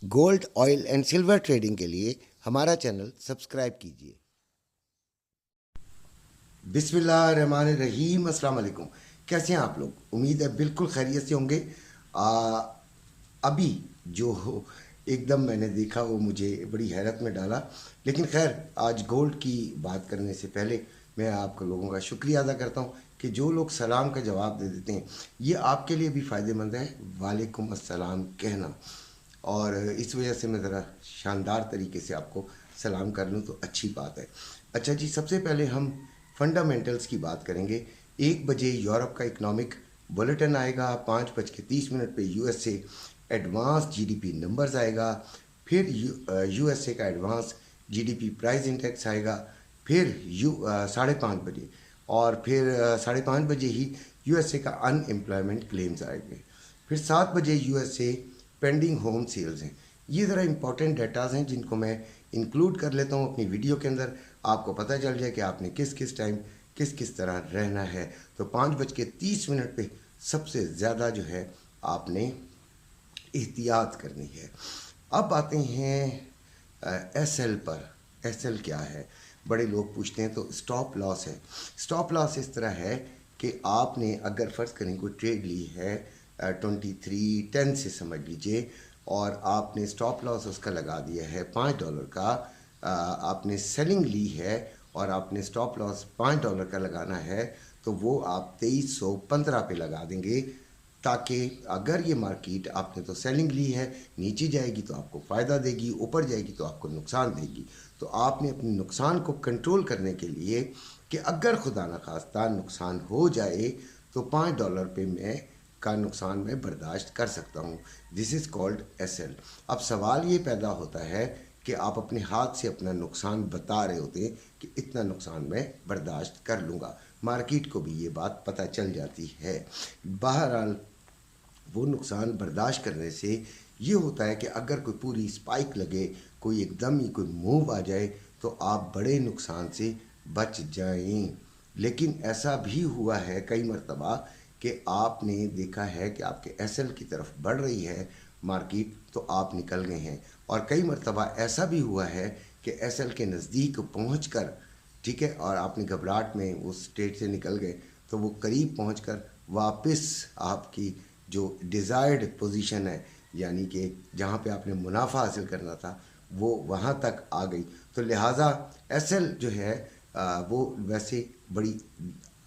Gold, oil and silver trading के लिए हमारा चैनल सब्सक्राइब कीजिए। बिस्मिल्लाहिर्रहमानिर्रहीम, अस्सलाम वालेकुम। कैसे हैं आप लोग? उम्मीद है बिल्कुल खैरियत से होंगे। अभी जो एकदम मैंने देखा वो मुझे बड़ी हैरत में डाला। लेकिन खैर, आज गोल्ड की बात करने से पहले मैं आप लोगों का शुक्रिया अदा करता हूँ कि जो लोग सलाम का जवाब दे देते हैं, ये आपके लिए भी फ़ायदेमंद है वालेकुम अस्सलाम कहना। और इस वजह से मैं ज़रा शानदार तरीके से आपको सलाम कर लूँ तो अच्छी बात है। अच्छा जी, सबसे पहले हम फंडामेंटल्स की बात करेंगे। 1 बजे यूरोप का इकनॉमिक बुलेटिन आएगा, 5:30 पे यूएसए एडवांस जीडीपी नंबर्स आएगा, फिर यूएसए का एडवांस जीडीपी प्राइस इंडेक्स आएगा, फिर 5:30 बजे, और फिर 5:30 बजे ही यूएसए का अनएम्प्लॉयमेंट क्लेम्स आएंगे। फिर 7 बजे यूएसए पेंडिंग होम सेल्स हैं। ये ज़रा इंपॉर्टेंट डेटाज हैं जिनको मैं इंक्लूड कर लेता हूँ अपनी वीडियो के अंदर, आपको पता चल जाए कि आपने किस किस टाइम किस किस तरह रहना है। तो 5:30 पे सबसे ज़्यादा जो है आपने एहतियात करनी है। अब आते हैं एस एल पर। एस एल क्या है, बड़े लोग पूछते हैं। तो स्टॉप लॉस है। स्टॉप लॉस इस तरह है कि आपने अगर फ़र्ज़ करें कोई ट्रेड ली है 23:10 से समझ लीजिए, और आपने स्टॉप लॉस उसका लगा दिया है $5 का। आपने सेलिंग ली है और आपने स्टॉप लॉस $5 का लगाना है, तो वो आप 2315 पे लगा देंगे, ताकि अगर ये मार्केट आपने तो सेलिंग ली है, नीचे जाएगी तो आपको फ़ायदा देगी, ऊपर जाएगी तो आपको नुकसान देगी। तो आपने अपने नुकसान को कंट्रोल करने के लिए कि अगर खुदा न खास्ता नुकसान हो जाए तो $5 पे मैं का नुकसान मैं बर्दाश्त कर सकता हूँ। This is called S L. अब सवाल ये पैदा होता है कि आप अपने हाथ से अपना नुकसान बता रहे होते हैं कि इतना नुकसान मैं बर्दाश्त कर लूँगा। मार्केट को भी ये बात पता चल जाती है। बहरहाल, वो नुकसान बर्दाश्त करने से ये होता है कि अगर कोई पूरी स्पाइक लगे, कोई एकदम ही कोई मूव आ जाए, तो आप बड़े नुकसान से बच जाएं। लेकिन ऐसा भी हुआ है कई मरतबा कि आपने देखा है कि आपके एसएल की तरफ बढ़ रही है मार्केट, तो आप निकल गए हैं। और कई मरतबा ऐसा भी हुआ है कि एसएल के नज़दीक पहुँच कर, ठीक है, और आपने घबराहट में उस स्टेट से निकल गए, तो वो करीब पहुंचकर वापस आपकी जो डिज़ायर्ड पोजीशन है, यानी कि जहाँ पे आपने मुनाफा हासिल करना था, वो वहाँ तक आ गई। तो लिहाजा एसएल जो है वो वैसे बड़ी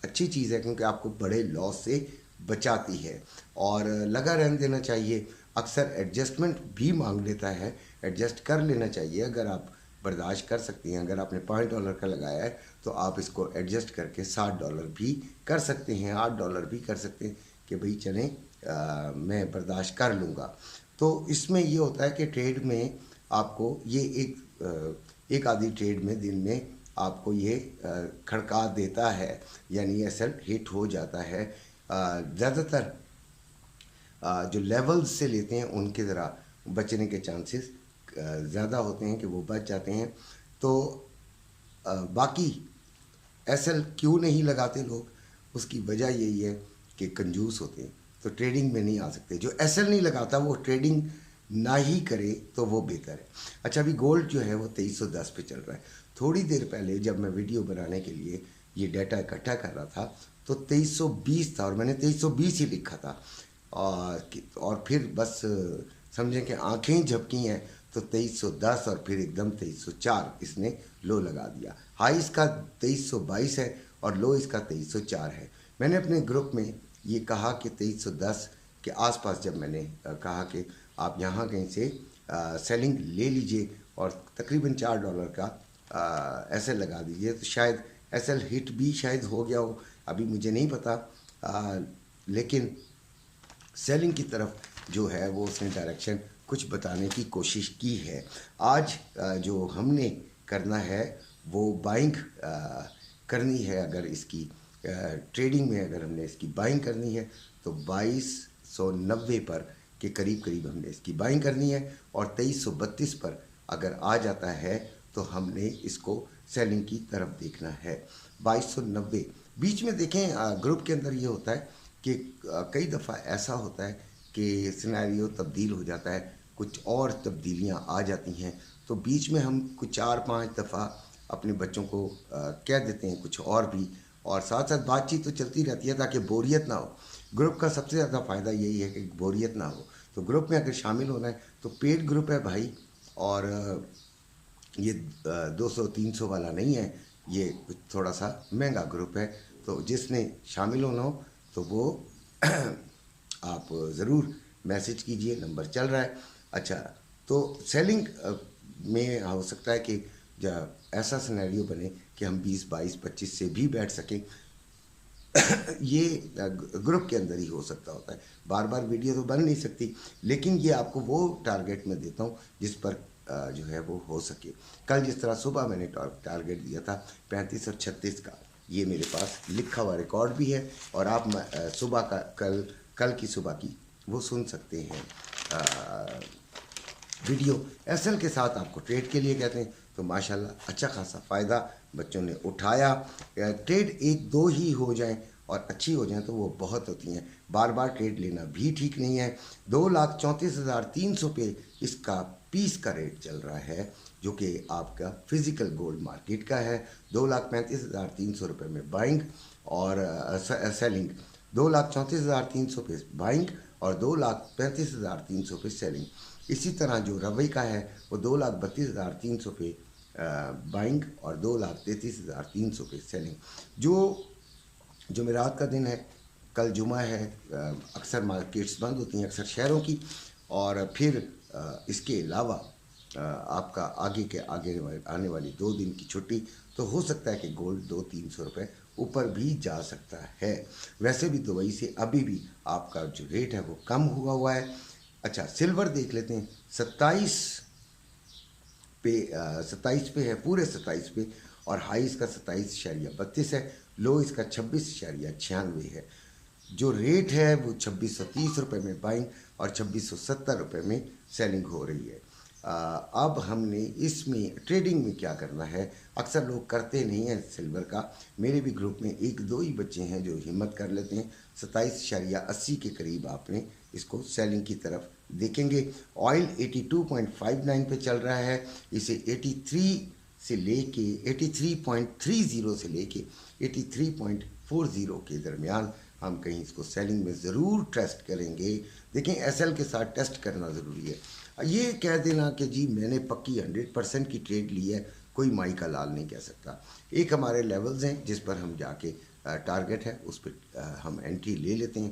अच्छी चीज़ है, क्योंकि आपको बड़े लॉस से बचाती है और लगा रहने देना चाहिए। अक्सर एडजस्टमेंट भी मांग लेता है, एडजस्ट कर लेना चाहिए। अगर आप बर्दाश्त कर सकती हैं, अगर आपने $5 का लगाया है, तो आप इसको एडजस्ट करके $60 भी कर सकते हैं, $8 भी कर सकते हैं कि भाई चलें, मैं बर्दाश्त कर लूँगा। तो इसमें ये होता है कि ट्रेड में आपको ये एक आधी ट्रेड में दिन में आपको ये खड़का देता है, यानी एसएल हिट हो जाता है। ज़्यादातर जो लेवल्स से लेते हैं उनके ज़रा बचने के चांसेस ज़्यादा होते हैं कि वो बच जाते हैं। तो बाकी एसएल क्यों नहीं लगाते लोग, उसकी वजह यही है कि कंजूस होते हैं, तो ट्रेडिंग में नहीं आ सकते। जो एसएल नहीं लगाता वो ट्रेडिंग ना ही करे तो वो बेहतर है। अच्छा, अभी गोल्ड जो है वो 2310 पे चल रहा है। थोड़ी देर पहले जब मैं वीडियो बनाने के लिए ये डाटा इकट्ठा कर रहा था तो 2320 था, और मैंने 2320 ही लिखा था। और फिर बस समझें कि आंखें झपकी हैं, तो 2310 और फिर एकदम 2304 इसने लो लगा दिया। हाई इसका 2322 है और लो इसका 2304 है। मैंने अपने ग्रुप में ये कहा कि 2310 के आसपास जब मैंने कहा कि आप यहाँ कहीं से सेलिंग ले लीजिए और तकरीबन $4 का एसएल लगा दीजिए, तो शायद एसएल हिट भी शायद हो गया हो, अभी मुझे नहीं पता। लेकिन सेलिंग की तरफ जो है वो उसने डायरेक्शन कुछ बताने की कोशिश की है। आज जो हमने करना है वो बाइंग करनी है। अगर इसकी ट्रेडिंग में अगर हमने इसकी बाइंग करनी है तो 2290 पर के करीब करीब हमने इसकी बाइंग करनी है, और 2332 पर अगर आ जाता है तो हमने इसको सेलिंग की तरफ देखना है। 2290 बीच में देखें, ग्रुप के अंदर ये होता है कि कई दफ़ा ऐसा होता है कि सिनेरियो तब्दील हो जाता है, کچھ اور تبدیلیاں آ جاتی ہیں تو بیچ میں ہم کچھ 4-5 دفعہ اپنے بچوں کو کہہ دیتے ہیں کچھ اور بھی، اور ساتھ ساتھ بات چیت تو چلتی رہتی ہے تاکہ بوریت نہ ہو۔ گروپ کا سب سے زیادہ فائدہ یہی ہے کہ بوریت نہ ہو، تو گروپ میں اگر شامل ہونا ہے تو پیڈ گروپ ہے بھائی، اور یہ 200-300 والا نہیں ہے، یہ کچھ تھوڑا سا مہنگا گروپ ہے، تو جس نے شامل ہونا ہو تو وہ آپ ضرور میسج کیجئے، نمبر چل رہا ہے۔ اچھا، تو سیلنگ میں ہو سکتا ہے کہ ایسا سینیریو بنے کہ ہم 20-22-25 سے بھی بیٹھ سکیں، یہ گروپ کے اندر ہی ہو سکتا ہوتا ہے، بار بار ویڈیو تو بن نہیں سکتی، لیکن یہ آپ کو وہ ٹارگیٹ میں دیتا ہوں جس پر جو ہے وہ ہو سکے۔ کل جس طرح صبح میں نے ٹارگیٹ دیا تھا 35 اور 36 کا، یہ میرے پاس لکھا ہوا ریکارڈ بھی ہے، اور آپ صبح کا کل کی صبح کی وہ سن سکتے ہیں ویڈیو۔ ایس ایل کے ساتھ آپ کو ٹریڈ کے لیے کہتے ہیں، تو ماشاءاللہ اچھا خاصا فائدہ بچوں نے اٹھایا۔ ٹریڈ 1-2 ہی ہو جائیں اور اچھی ہو جائیں تو وہ بہت ہوتی ہیں، بار بار ٹریڈ لینا بھی ٹھیک نہیں ہے۔ 2,34,300 پہ اس کا پیس کا ریٹ چل رہا ہے، جو کہ آپ کا فزیکل گولڈ مارکیٹ کا ہے۔ 2,35,300 روپے میں بائنگ اور سیلنگ، 2,34,300 پہ بائنگ اور 2,35,300 پہ سیلنگ۔ اسی طرح جو ربی کا ہے وہ 2,32,300 پہ بائنگ اور 2,33,300 پہ سیلنگ۔ جو جمعرات کا دن ہے، کل جمعہ ہے، اکثر مارکیٹس بند ہوتی ہیں اکثر شہروں کی، اور پھر اس کے علاوہ آپ کا آگے آنے والی 2 دن کی چھٹی، تو ہو سکتا ہے کہ گولڈ 200-300 روپے اوپر بھی جا سکتا ہے۔ ویسے بھی دبئی سے ابھی بھی آپ کا جو ریٹ ہے وہ کم ہوا ہے۔ اچھا، سلور دیکھ لیتے ہیں، 27 پہ ہے، پورے 27 پہ، اور ہائی اس کا 27.32 ہے، لو اس کا 26.96 ہے۔ جو ریٹ ہے وہ 2630 روپے میں بائنگ اور 2670 روپے میں سیلنگ ہو رہی ہے۔ اب ہم نے اس میں ٹریڈنگ میں کیا کرنا ہے، اکثر لوگ کرتے نہیں ہیں سلور کا، میرے بھی گروپ میں 1-2 ہی بچے ہیں جو ہمت کر لیتے ہیں۔ 27.80 کے قریب آپ نے اس کو سیلنگ کی طرف دیکھیں گے۔ آئل 82.59 پہ چل رہا ہے، اسے 83 سے لے کے 83.30 سے لے کے 83.40 کے درمیان ہم کہیں اس کو سیلنگ میں ضرور ٹیسٹ کریں گے۔ دیکھیں، ایس ایل کے ساتھ ٹیسٹ کرنا ضروری ہے۔ یہ کہہ دینا کہ جی میں نے پکی 100% کی ٹریڈ لی ہے، کوئی مائی کا لال نہیں کہہ سکتا۔ ایک ہمارے لیولز ہیں جس پر ہم جا کے ٹارگیٹ ہے اس پہ ہم انٹری لے لیتے ہیں،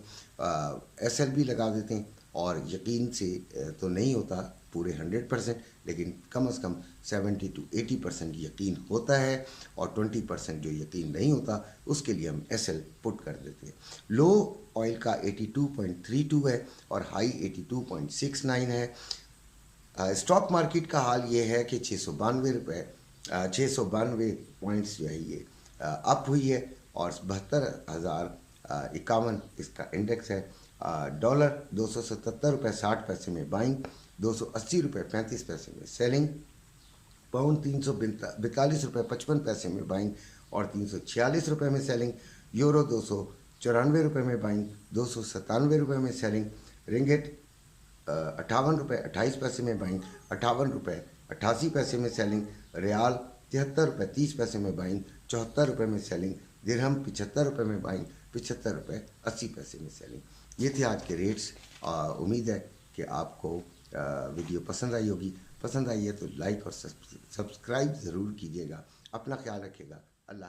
ایس ایل بھی لگا دیتے ہیں، اور یقین سے تو نہیں ہوتا پورے 100%، لیکن کم از کم 70-80% یقین ہوتا ہے، اور 20% جو یقین نہیں ہوتا اس کے لیے ہم ایس ایل پٹ کر دیتے ہیں۔ لو آئل کا 82.32 ہے اور ہائی 82.69 ہے۔ اسٹاک مارکیٹ کا حال یہ ہے کہ 692 پوائنٹس جو ہے یہ اپ ہوئی ہے، اور 72,051 اس کا انڈیکس ہے۔ ڈالر 277 روپے 60 پیسے میں بائنگ، 280 روپے 35 پیسے میں سیلنگ۔ پاؤنڈ 342 روپے 55 پیسے میں بائنگ اور 346 روپے میں سیلنگ۔ یورو 294 روپے میں بائنگ، 297 روپے میں سیلنگ۔ رنگٹ 58 روپے 28 پیسے میں بائنگ، 58 روپے 88 پیسے میں سیلنگ۔ ریال 73 روپے 30 پیسے میں بائنگ، 74 روپے میں سیلنگ۔ درہم 75 روپے میں بائنگ، 75 روپے 80 پیسے میں سیلنگ۔ یہ تھے آج کے ریٹس۔ امید ہے کہ آپ کو ویڈیو پسند آئی ہوگی، پسند آئی ہے تو لائک اور سبسکرائب ضرور کیجیے گا۔ اپنا خیال رکھیے گا، اللہ